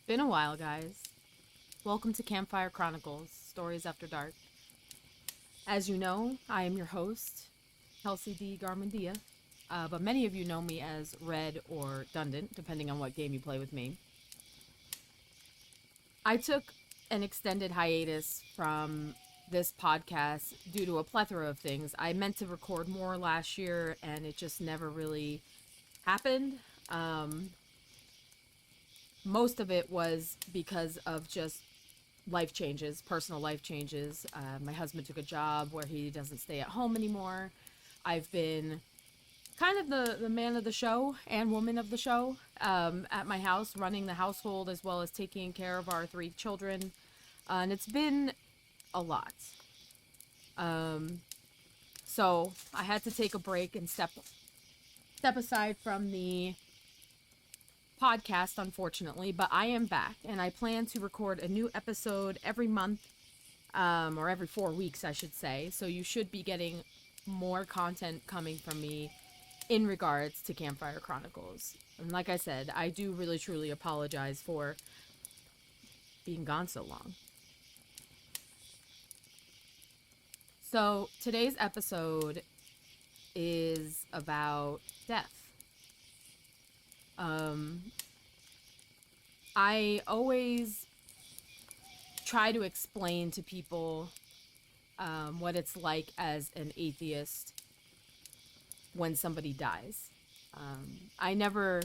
Been a while, guys. Welcome to Campfire Chronicles, Stories After Dark. As you know, I am your host, Kelsey D. Garmendia, but many of you know me as Red or Dundant, depending on what game you play with me. I took an extended hiatus from this podcast due to a plethora of things. I meant to record more last year, and it just never really happened. Most of it was because of just life changes, personal life changes. My husband took a job where he doesn't stay at home anymore. I've been kind of the man of the show and woman of the show at my house, running the household as well as taking care of our three children. And it's been a lot. So I had to take a break and step aside from the podcast, unfortunately, but I am back and I plan to record a new episode every month, or every 4 weeks, I should say. So you should be getting more content coming from me in regards to Campfire Chronicles. And like I said, I do really truly apologize for being gone so long. So today's episode is about death. I always try to explain to people what it's like as an atheist when somebody dies. I never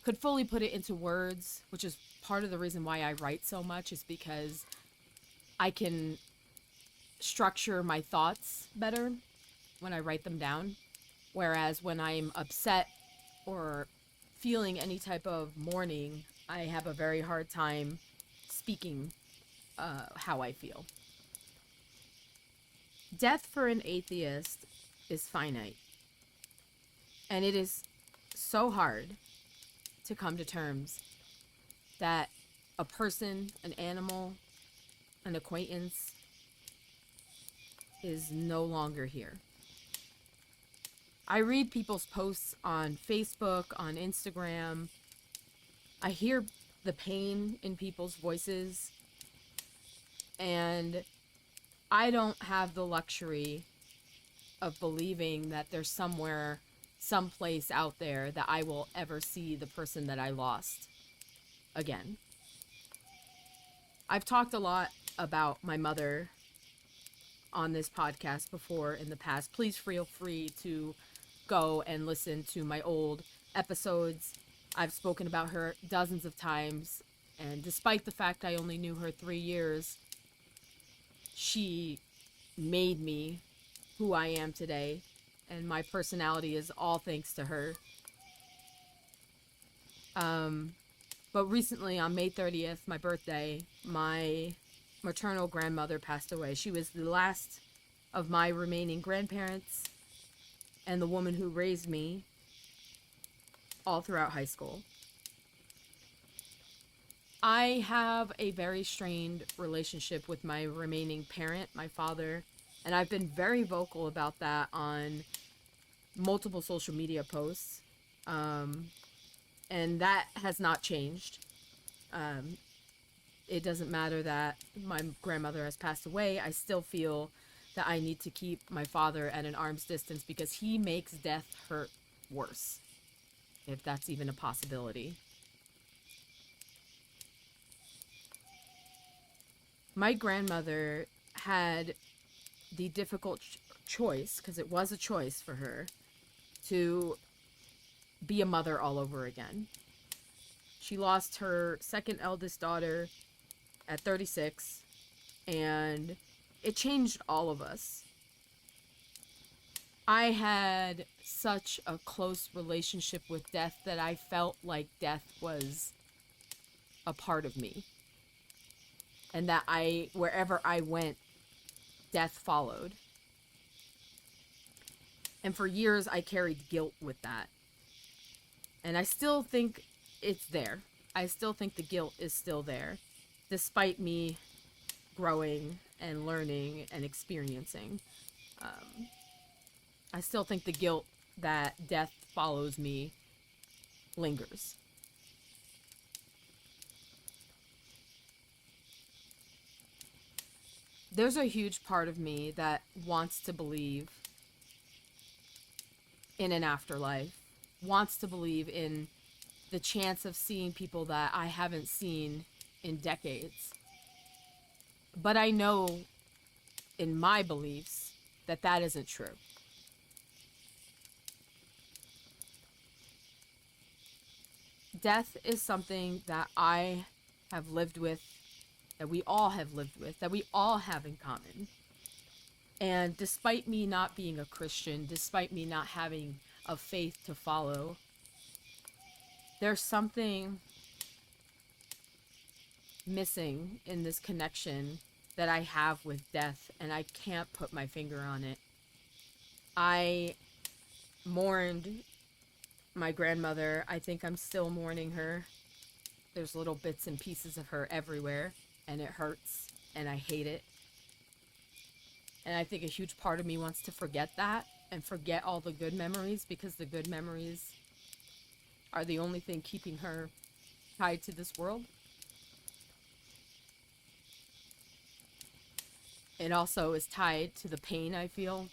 could fully put it into words, which is part of the reason why I write so much, is because I can structure my thoughts better when I write them down. Whereas when I'm upset or feeling any type of mourning, I have a very hard time speaking how I feel. Death for an atheist is finite. And it is so hard to come to terms that a person, an animal, an acquaintance is no longer here. I read people's posts on Facebook, on Instagram. I hear the pain in people's voices. And I don't have the luxury of believing that there's someplace out there that I will ever see the person that I lost again. I've talked a lot about my mother on this podcast before in the past. Please feel free to go and listen to my old episodes. I've spoken about her dozens of times, and despite the fact I only knew her 3 years, she made me who I am today, and my personality is all thanks to her. But recently, on May 30th, my birthday, my maternal grandmother passed away. She was the last of my remaining grandparents and the woman who raised me all throughout high school. I have a very strained relationship with my remaining parent, my father, and I've been very vocal about that on multiple social media posts, and that has not changed. It doesn't matter that my grandmother has passed away. I still feel that I need to keep my father at an arm's distance because he makes death hurt worse, if that's even a possibility. My grandmother had the difficult choice, because it was a choice for her, to be a mother all over again. She lost her second eldest daughter at 36, and it changed all of us. I had such a close relationship with death that I felt like death was a part of me. And that wherever I went, death followed. And for years, I carried guilt with that. And I still think it's there. I still think the guilt is still there, despite me growing and learning and experiencing. I still think the guilt that death follows me lingers. there's a huge part of me that wants to believe in an afterlife, wants to believe in the chance of seeing people that I haven't seen in decades. But I know in my beliefs that that isn't true. Death is something that I have lived with, that we all have lived with, that we all have in common. And despite me not being a Christian, despite me not having a faith to follow, there's something missing in this connection that I have with death, and I can't put my finger on it. I mourned my grandmother. I think I'm still mourning her. There's little bits and pieces of her everywhere, and it hurts, and I hate it. And I think a huge part of me wants to forget that and forget all the good memories, because the good memories are the only thing keeping her tied to this world. It also is tied to the pain I feel.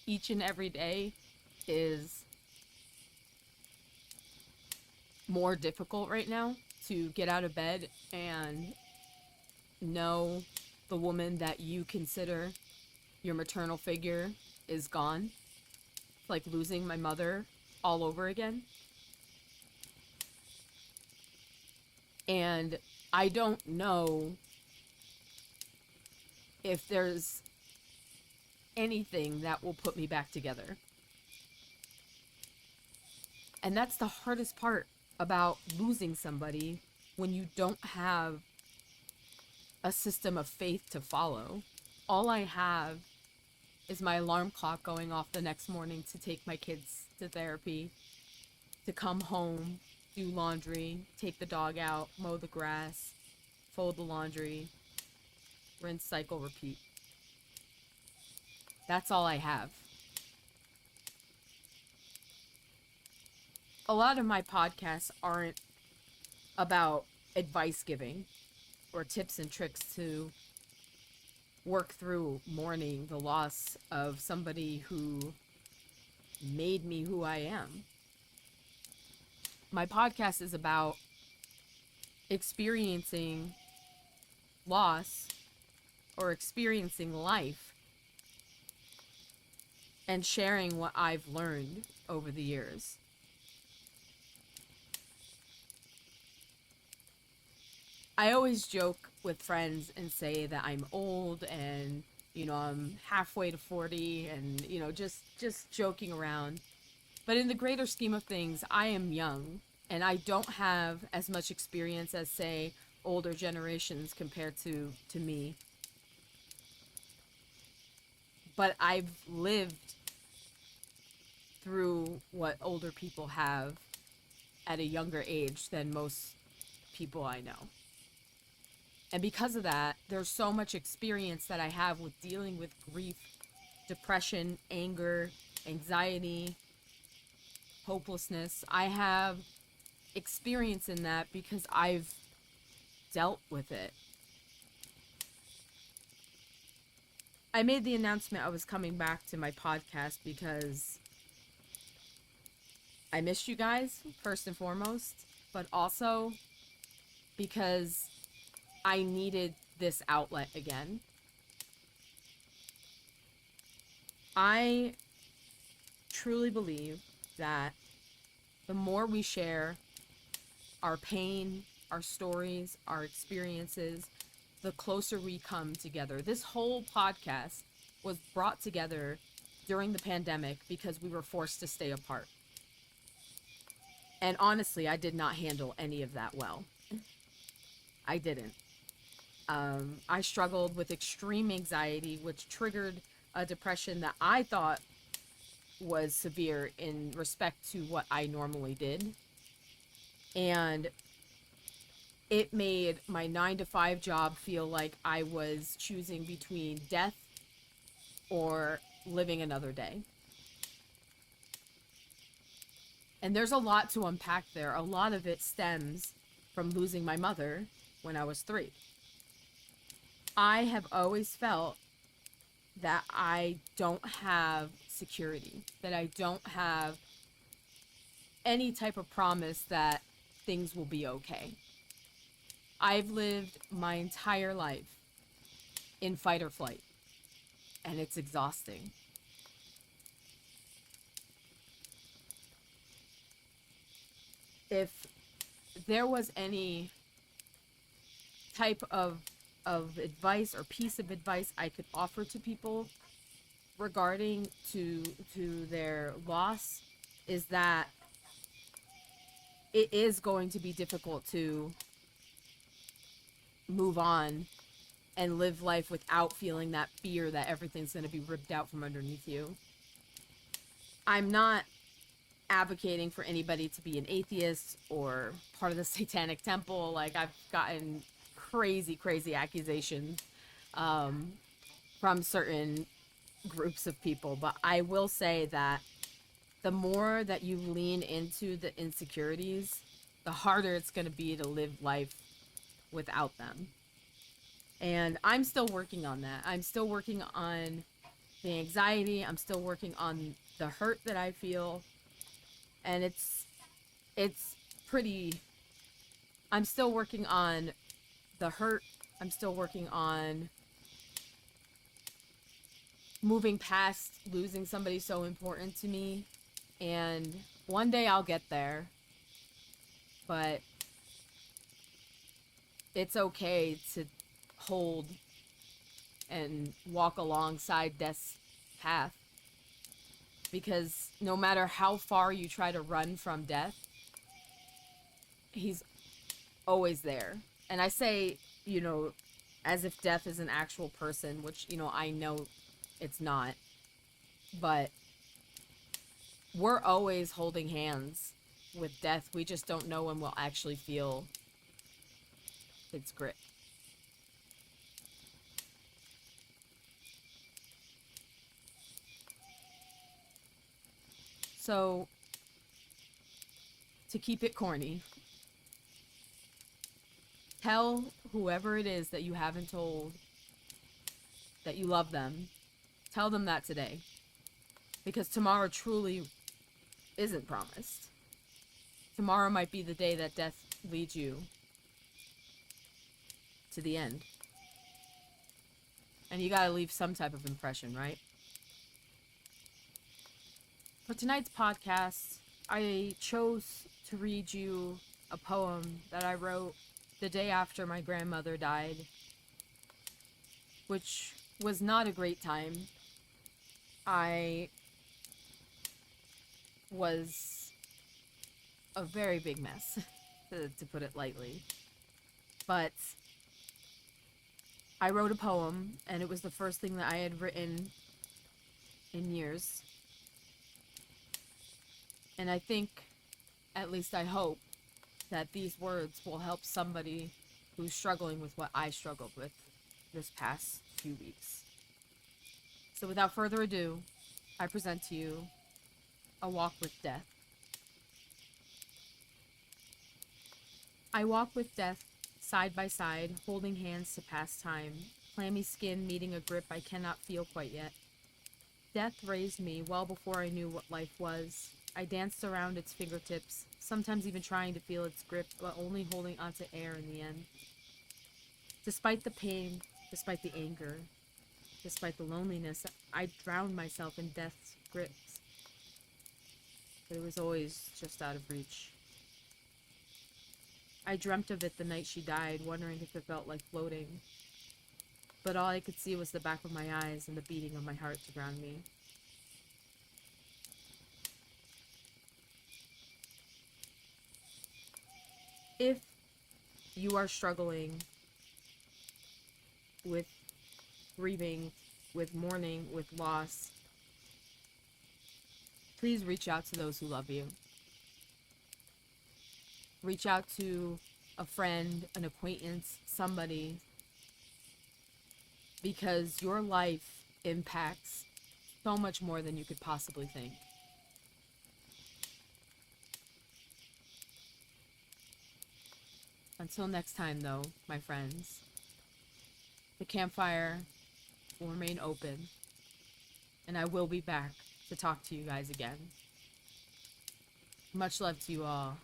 Each and every day is more difficult right now to get out of bed and know the woman that you consider your maternal figure is gone. It's like losing my mother all over again. And I don't know if there's anything that will put me back together. And that's the hardest part about losing somebody, when you don't have a system of faith to follow. All I have is my alarm clock going off the next morning to take my kids to therapy, to come home, do laundry, take the dog out, mow the grass, fold the laundry, rinse, cycle, repeat. That's all I have. A lot of my podcasts aren't about advice giving or tips and tricks to work through mourning the loss of somebody who made me who I am. My podcast is about experiencing loss or experiencing life and sharing what I've learned over the years. I always joke with friends and say that I'm old and, I'm halfway to 40 and, just joking around. But in the greater scheme of things, I am young and I don't have as much experience as, say, older generations compared to me. But I've lived through what older people have at a younger age than most people I know. And because of that, there's so much experience that I have with dealing with grief, depression, anger, anxiety, hopelessness. I have experience in that because I've dealt with it. I made the announcement I was coming back to my podcast because I missed you guys, first and foremost, but also because I needed this outlet again. I truly believe that the more we share our pain, our stories, our experiences, the closer we come together. This whole podcast was brought together during the pandemic because we were forced to stay apart. And honestly, I did not handle any of that well. I didn't. I struggled with extreme anxiety, which triggered a depression that I thought was severe in respect to what I normally did. And it made my 9-to-5 job feel like I was choosing between death or living another day. And there's a lot to unpack there. A lot of it stems from losing my mother when I was 3. I have always felt that I don't have security, that I don't have any type of promise that things will be okay. I've lived my entire life in fight or flight, and it's exhausting. If there was any type of advice or piece of advice I could offer to people regarding to their loss, is that it is going to be difficult to move on and live life without feeling that fear that everything's going to be ripped out from underneath you. I'm not advocating for anybody to be an atheist or part of the Satanic Temple. Like, I've gotten crazy accusations from certain groups of people, but I will say that the more that you lean into the insecurities, the harder it's going to be to live life without them. And I'm still working on that. I'm still working on the anxiety. I'm still working on the hurt that I feel. And it's pretty, I'm still working on the hurt. I'm still working on moving past losing somebody so important to me. And one day I'll get there. But it's okay to hold and walk alongside death's path. Because no matter how far you try to run from death, he's always there. And I say, as if death is an actual person, which, I know it's not. But we're always holding hands with death. We just don't know when we'll actually feel its grip. So, to keep it corny, tell whoever it is that you haven't told that you love them. Tell them that today. Because tomorrow truly isn't promised. Tomorrow might be the day that death leads you to the end. And you gotta leave some type of impression, right? For tonight's podcast, I chose to read you a poem that I wrote the day after my grandmother died, which was not a great time. I was a very big mess, to put it lightly. But I wrote a poem, and it was the first thing that I had written in years. And I think, at least I hope, that these words will help somebody who's struggling with what I struggled with this past few weeks. So without further ado, I present to you A Walk with Death. I walk with death, side by side, holding hands to pass time, clammy skin meeting a grip I cannot feel quite yet. Death raised me well before I knew what life was. I danced around its fingertips, sometimes even trying to feel its grip, but only holding onto air in the end. Despite the pain, despite the anger, despite the loneliness, I drowned myself in death's grips. But it was always just out of reach. I dreamt of it the night she died, wondering if it felt like floating. But all I could see was the back of my eyes and the beating of my heart to ground me. If you are struggling with grieving, with mourning, with loss, please reach out to those who love you. Reach out to a friend, an acquaintance, somebody, because your life impacts so much more than you could possibly think. Until next time, though, my friends, The campfire will remain open, and I will be back to talk to you guys again. Much love to you all.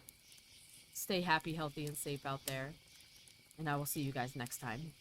Stay happy, healthy, and safe out there, and I will see you guys next time.